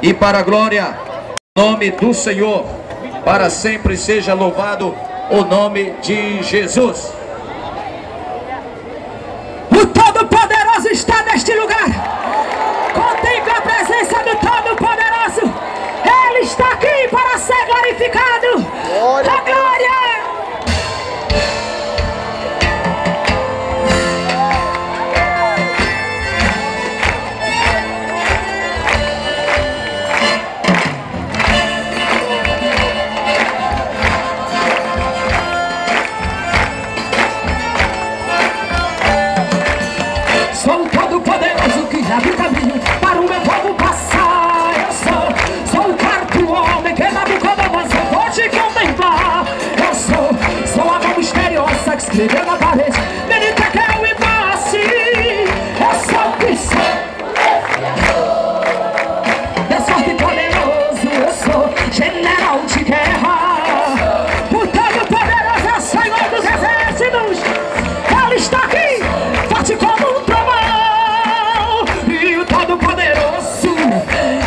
e para a glória do nome do Senhor. Para sempre seja louvado o nome de Jesus. O Todo-Poderoso está neste lugar. Contemple a presença do Todo-Poderoso. Ele está aqui para ser glorificado. A glória! Sou o Todo-Poderoso que abre o caminho para o meu povo passar. Eu sou o quarto homem que Nabucodonosor pode contemplar. Eu sou a mão misteriosa que escreveu na parede, Menitekel e Passe. Eu sou o que sou, Deus forte e poderoso. Eu sou general de guerra. O Todo-Poderoso é o Senhor dos exércitos. Ele está aqui, forte como um trovão. E o Todo-Poderoso,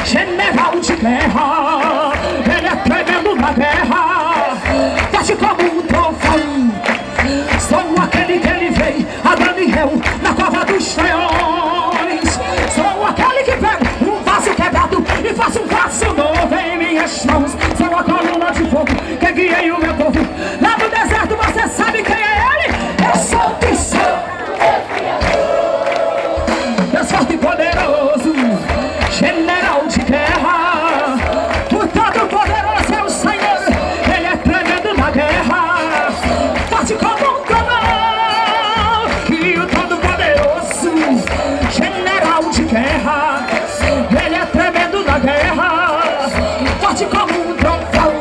general de guerra, ele é tremendo na guerra, forte como um trovão. Sou aquele que ele veio a Daniel na cova dos leões. Sou aquele que pega um vaso quebrado e faço um vaso novo em minhas mãos. Sou a coluna de fogo que guiei o meu povo lá no deserto. Você sabe quem é ele? Eu sou o que sou, Deus forte e poderoso, general de guerra. O Todo-Poderoso é o Senhor, ele é tremendo na guerra, forte como um trovão. E o Todo-Poderoso, general de guerra, ele é tremendo na guerra, forte como um trovão.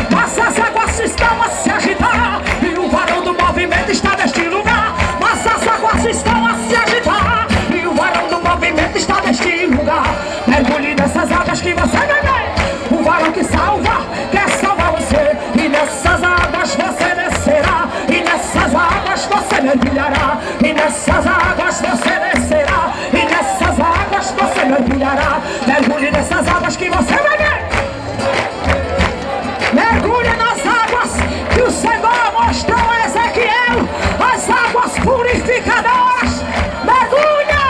Mas as águas estão a se agitar e o varão do movimento está neste lugar. Mas as águas estão a se agitar e o varão do movimento está neste lugar. Mergulhe nessas águas que você vai ver. O varão que salva, quer salvar você. E nessas águas você descerá. E nessas águas você mergulhará. E nessas águas você descerá. E nessas águas você mergulhará. Mergulhe nessas águas que você vai ver. Mergulhe nas águas que o Senhor mostrou a Ezequiel, as águas purificadoras. Mergulha,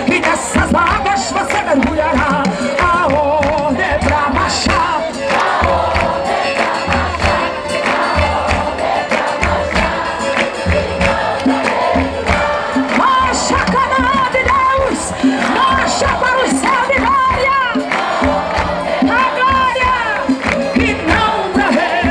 e nessas águas você mergulhará. A ordem é pra marchar. Marcha, Canaã de Deus, marcha para o céu de glória. A glória, e não pra ver.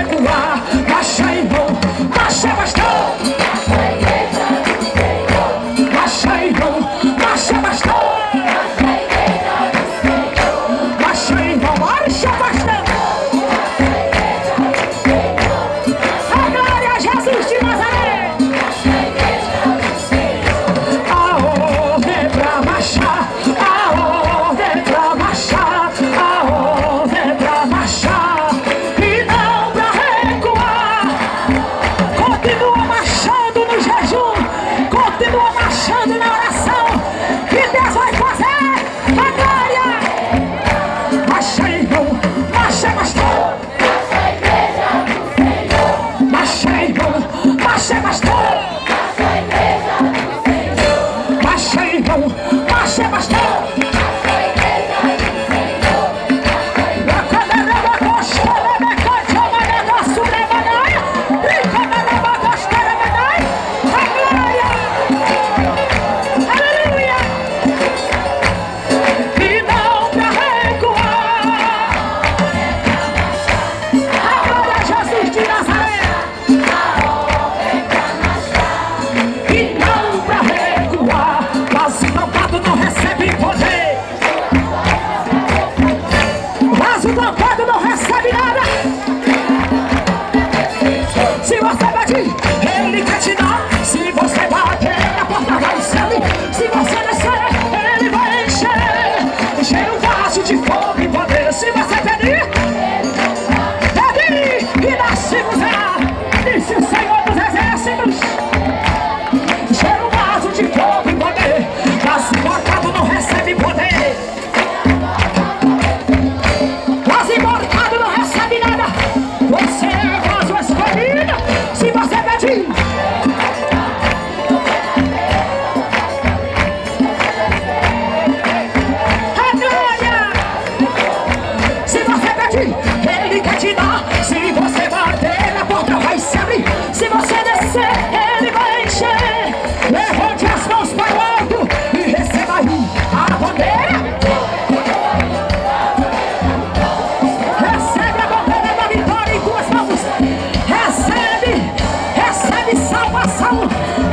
céu.